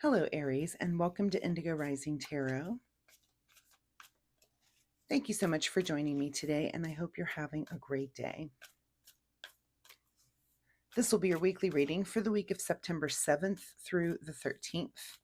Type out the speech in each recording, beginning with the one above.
Hello, Aries, and welcome to Indigo Rising Tarot. Thank you so much for joining me today, and I hope you're having a great day. This will be your weekly reading for the week of September 7th through the 13th.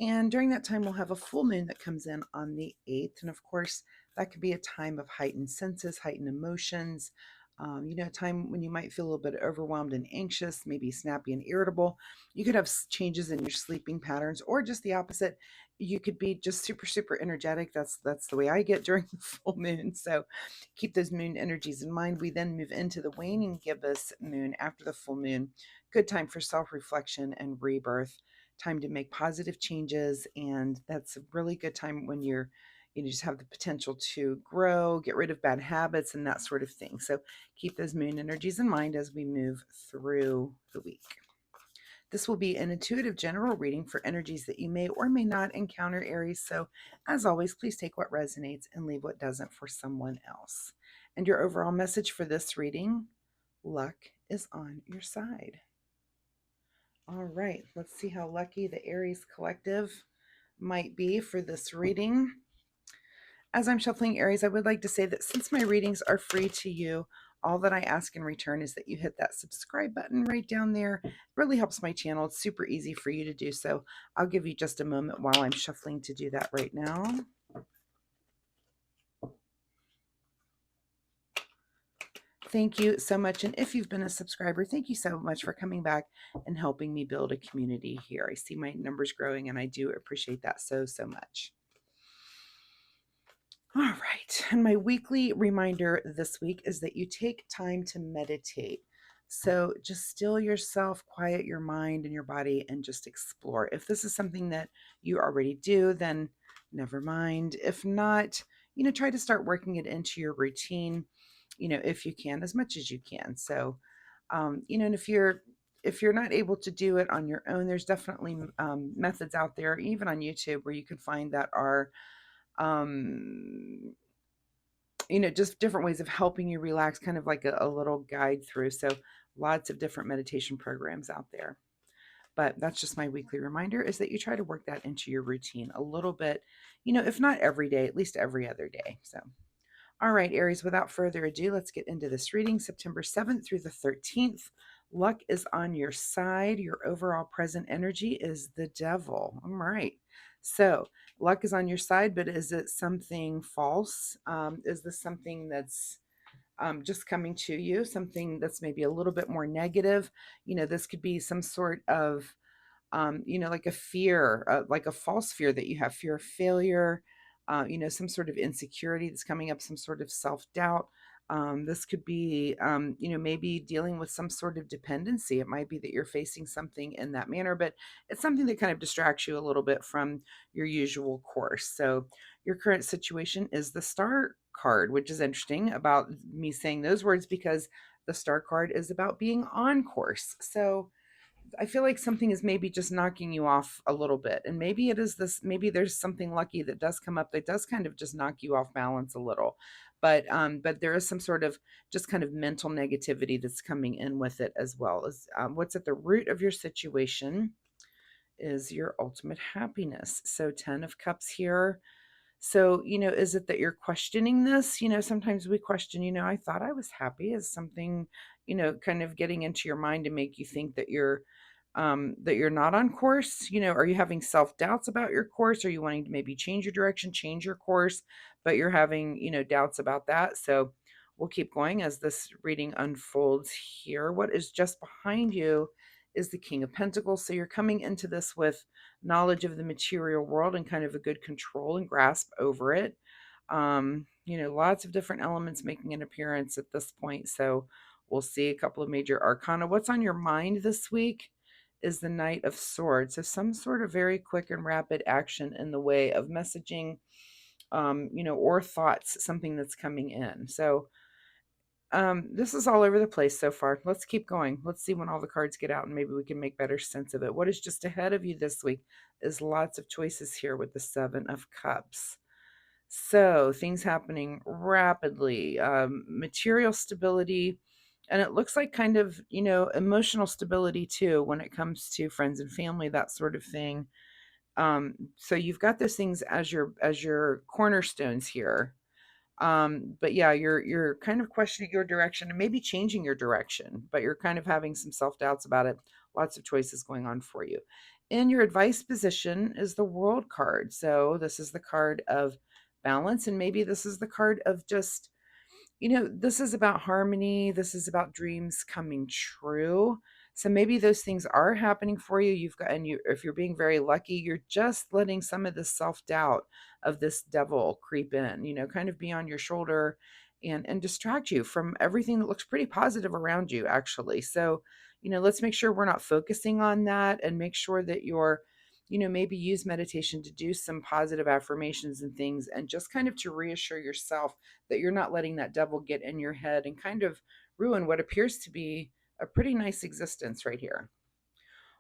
And during that time, we'll have a full moon that comes in on the 8th. And of course, that could be a time of heightened senses, heightened emotions, a time when you might feel a little bit overwhelmed and anxious, maybe snappy and irritable. You could have changes in your sleeping patterns, or just the opposite. You could be just super, super energetic. That's the way I get during the full moon. So keep those moon energies in mind. We then move into the waning gibbous moon after the full moon. Good time for self-reflection and rebirth. Time to make positive changes, and that's a really good time when you just have the potential to grow, get rid of bad habits, and that sort of thing. So keep those moon energies in mind as we move through the week. This will be an intuitive general reading for energies that you may or may not encounter, Aries. So as always, please take what resonates and leave what doesn't for someone else. And your overall message for this reading: luck is on your side. All right, let's see how lucky the Aries collective might be for this reading. As I'm shuffling Aries, I would like to say that since my readings are free to you, all that I ask in return is that you hit that subscribe button right down there. It really helps my channel. It's super easy for you to do so. I'll give you just a moment while I'm shuffling to do that right now. Thank you so much. And if you've been a subscriber, thank you so much for coming back and helping me build a community here. I see my numbers growing, and I do appreciate that so much. All right. And my weekly reminder this week is that you take time to meditate. So just still yourself, quiet your mind and your body, and just explore. If this is something that you already do, then never mind. If not, try to start working it into your routine, if you can, as much as you can. So, and if you're not able to do it on your own, there's definitely methods out there, even on YouTube, where you can find that are just different ways of helping you relax, kind of like a little guide through. So lots of different meditation programs out there. But that's just my weekly reminder, is that you try to work that into your routine a little bit, if not every day, at least every other day. So, all right, Aries, without further ado, let's get into this reading. September 7th through the 13th. Luck is on your side. Your overall present energy is the Devil. All right. So luck is on your side, but is it something false? Is this something that's just coming to you, something that's maybe a little bit more negative? This could be some sort of, like a fear, like a false fear that you have, fear of failure, some sort of insecurity that's coming up, some sort of self-doubt. This could be, maybe dealing with some sort of dependency. It might be that you're facing something in that manner, but it's something that kind of distracts you a little bit from your usual course. So your current situation is the Star card, which is interesting about me saying those words, because the Star card is about being on course. So I feel like something is maybe just knocking you off a little bit. And maybe it is this, maybe there's something lucky that does come up that does kind of just knock you off balance a little. But there is some sort of just kind of mental negativity that's coming in with it, as well as what's at the root of your situation is your ultimate happiness. So 10 of Cups here. So, is it that you're questioning this? Sometimes we question, I thought I was happy. Is something, kind of getting into your mind to make you think that you're not on course? Are you having self-doubts about your course? Are you wanting to maybe change your direction, change your course, but you're having, doubts about that? So we'll keep going as this reading unfolds here. What is just behind you is the King of Pentacles. So you're coming into this with knowledge of the material world and kind of a good control and grasp over it. Lots of different elements making an appearance at this point. So we'll see a couple of major arcana. What's on your mind this week is the Knight of Swords. So some sort of very quick and rapid action in the way of messaging, or thoughts, something that's coming in. So this is all over the place so far. Let's keep going. Let's see when all the cards get out, and maybe we can make better sense of it. What is just ahead of you this week is lots of choices here with the 7 of Cups. So things happening rapidly, material stability, and it looks like kind of, emotional stability too, when it comes to friends and family, that sort of thing. So you've got those things as your cornerstones here. But yeah, you're kind of questioning your direction and maybe changing your direction, but you're kind of having some self-doubts about it. Lots of choices going on for you. In your advice position is the World card. So this is the card of balance, and maybe this is the card of just, this is about harmony. This is about dreams coming true. So maybe those things are happening for you. You've got, and you, if you're being very lucky, you're just letting some of this self doubt of this devil creep in, kind of be on your shoulder and distract you from everything that looks pretty positive around you, actually. So, let's make sure we're not focusing on that and make sure that you're, maybe use meditation to do some positive affirmations and things and just kind of to reassure yourself that you're not letting that devil get in your head and kind of ruin what appears to be a pretty nice existence right here.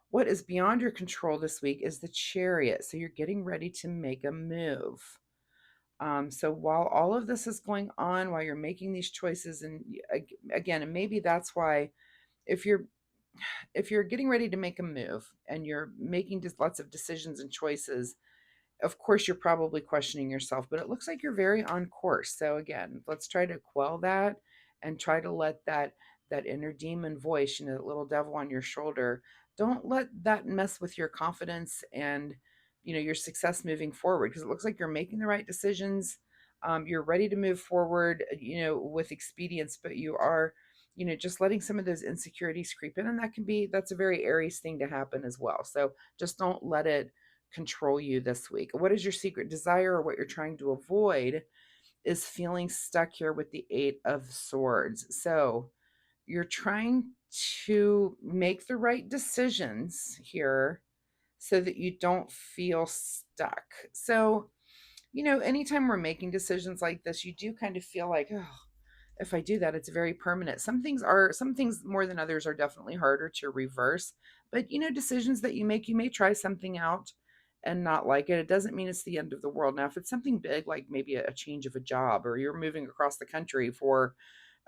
What is beyond your control this week is the Chariot. So you're getting ready to make a move. So while all of this is going on, while you're making these choices, and again, and maybe that's why if you're getting ready to make a move and you're making just lots of decisions and choices, of course you're probably questioning yourself, but it looks like you're very on course. So again, let's try to quell that and try to let that inner demon voice, that little devil on your shoulder, don't let that mess with your confidence and your success moving forward, because it looks like you're making the right decisions. You're ready to move forward, with expedience, but you are, just letting some of those insecurities creep in, and that's a very Aries thing to happen as well. So just don't let it control you this week. What is your secret desire, or what you're trying to avoid is feeling stuck here with the 8 of Swords. So you're trying to make the right decisions here so that you don't feel stuck. So, anytime we're making decisions like this, you do kind of feel like, oh, if I do that, it's very permanent. Some things more than others are definitely harder to reverse. But decisions that you may try something out and not like it. It doesn't mean it's the end of the world. Now, if it's something big, like maybe a change of a job, or you're moving across the country for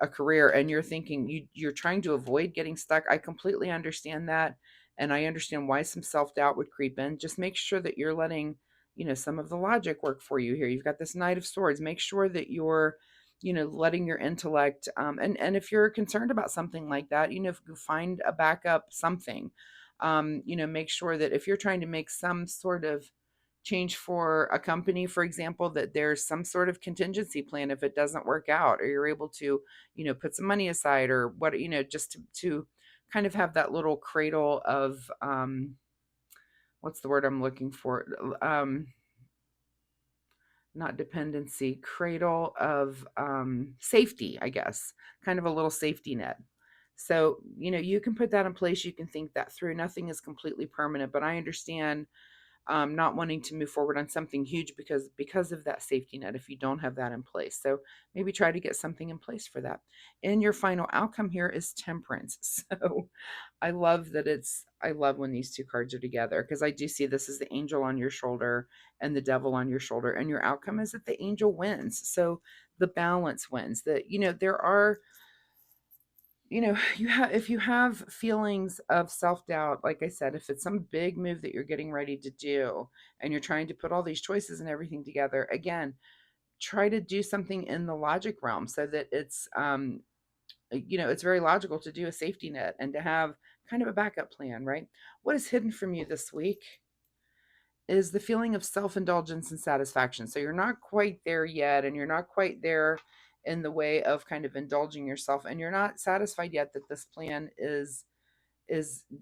a career and you're thinking you're trying to avoid getting stuck, I completely understand that. And I understand why some self-doubt would creep in. Just make sure that you're letting, some of the logic work for you here. You've got this Knight of Swords. Make sure that you're, letting your intellect, and if you're concerned about something like that, if you find a backup something, make sure that if you're trying to make some sort of change for a company, for example, that there's some sort of contingency plan if it doesn't work out, or you're able to, put some money aside, or what, just to kind of have that little cradle of, what's the word I'm looking for? Not dependency, cradle of, safety, I guess, kind of a little safety net. So, you can put that in place. You can think that through. Nothing is completely permanent, but I understand, not wanting to move forward on something huge because of that safety net if you don't have that in place. So maybe try to get something in place for that. And your final outcome here is Temperance. So I love when these two cards are together, because I do see this as the angel on your shoulder and the devil on your shoulder, and your outcome is that the angel wins. So the balance wins. That, there are, if you have feelings of self-doubt, like I said, if it's some big move that you're getting ready to do and you're trying to put all these choices and everything together, again, try to do something in the logic realm so that it's, it's very logical to do a safety net and to have kind of a backup plan, right? What is hidden from you this week is the feeling of self-indulgence and satisfaction. So you're not quite there yet, and you're not quite there in the way of kind of indulging yourself, and you're not satisfied yet that this plan is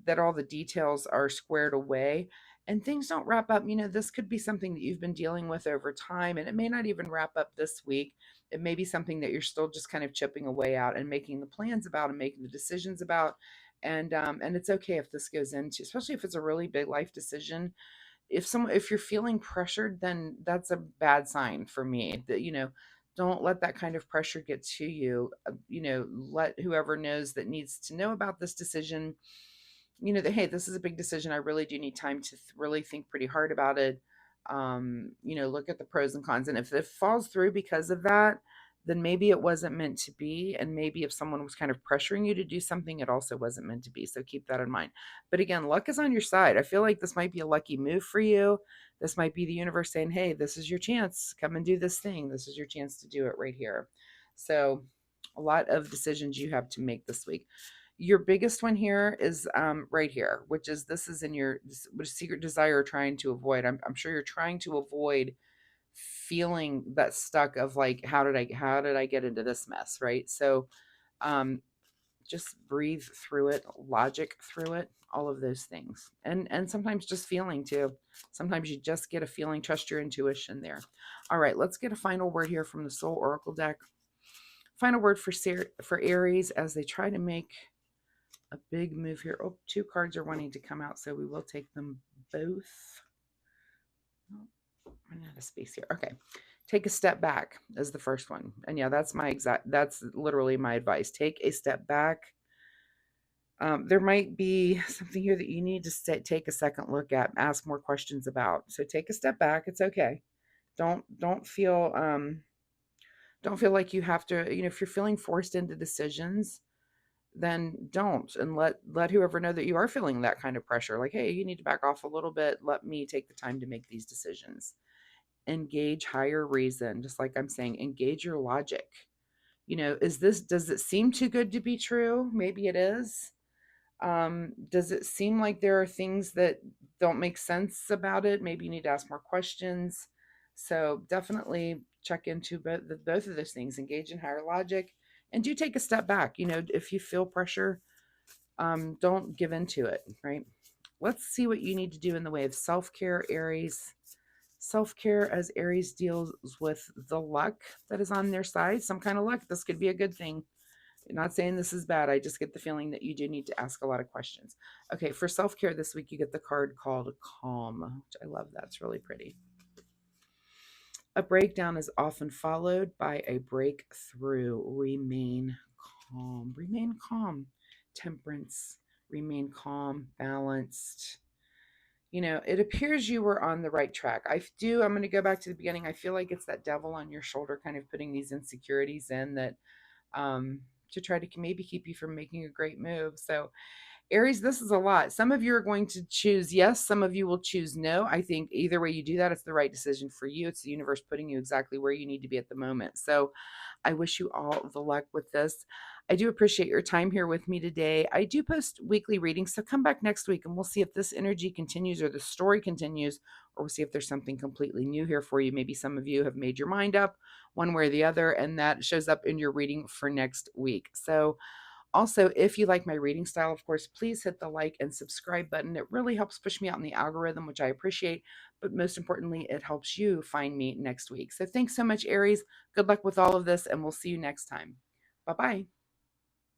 that all the details are squared away and things don't wrap up. This could be something that you've been dealing with over time, and it may not even wrap up this week. It may be something that you're still just kind of chipping away out and making the plans about and making the decisions about. And it's okay if this goes into, especially if it's a really big life decision, if you're feeling pressured, then that's a bad sign for me. That, don't let that kind of pressure get to you. Let whoever knows that needs to know about this decision, that, hey, this is a big decision, I really do need time to really think pretty hard about it. Look at the pros and cons, and if it falls through because of that, then maybe it wasn't meant to be. And maybe if someone was kind of pressuring you to do something, it also wasn't meant to be. So keep that in mind. But again, luck is on your side. I feel like this might be a lucky move for you. This might be the universe saying, hey, this is your chance. Come and do this thing. This is your chance to do it right here. So a lot of decisions you have to make this week. Your biggest one here is right here, which is this is in your secret desire trying to avoid. I'm sure you're trying to avoid feeling that stuck of like, how did I get into this mess, right? So um, just breathe through it, logic through it, all of those things, and sometimes just feeling too. Sometimes you just get a feeling. Trust your intuition there. All right, let's get a final word here from the Soul Oracle deck. Final word for Aries as they try to make a big move here. Oh, two cards are wanting to come out, so we will take them both. Oh, I'm out of space here. Okay. Take a step back as the first one. And yeah, that's literally my advice. Take a step back. There might be something here that you need to take a second look at, ask more questions about. So take a step back. It's okay. Don't feel like you have to, if you're feeling forced into decisions, then don't, and let whoever know that you are feeling that kind of pressure. Like, hey, you need to back off a little bit. Let me take the time to make these decisions. Engage higher reason, just like I'm saying, engage your logic. Does it seem too good to be true? Maybe it is. Does it seem like there are things that don't make sense about it? Maybe you need to ask more questions. So definitely check into both of those things. Engage in higher logic, and do take a step back. If you feel pressure, don't give into it. Right. Let's see what you need to do in the way of self-care, Aries. Self-care as Aries deals with the luck that is on their side. Some kind of luck. This could be a good thing. I'm not saying this is bad. I just get the feeling that you do need to ask a lot of questions. Okay, for self-care this week, you get the card called Calm, which I love. That's really pretty. A breakdown is often followed by a breakthrough. Remain calm. Remain calm. Temperance. Remain calm, balanced. It appears you were on the right track. I'm going to go back to the beginning. I feel like it's that devil on your shoulder kind of putting these insecurities in that to try to maybe keep you from making a great move. So Aries, this is a lot. Some of you are going to choose yes, some of you will choose no. I think either way you do that, it's the right decision for you. It's the universe putting you exactly where you need to be at the moment. So I wish you all the luck with this. I do appreciate your time here with me today. I do post weekly readings, so come back next week and we'll see if this energy continues or the story continues, or we'll see if there's something completely new here for you. Maybe some of you have made your mind up one way or the other, and that shows up in your reading for next week. So also, if you like my reading style, of course, please hit the like and subscribe button. It really helps push me out in the algorithm, which I appreciate. But most importantly, it helps you find me next week. So thanks so much, Aries. Good luck with all of this, and we'll see you next time. Bye-bye.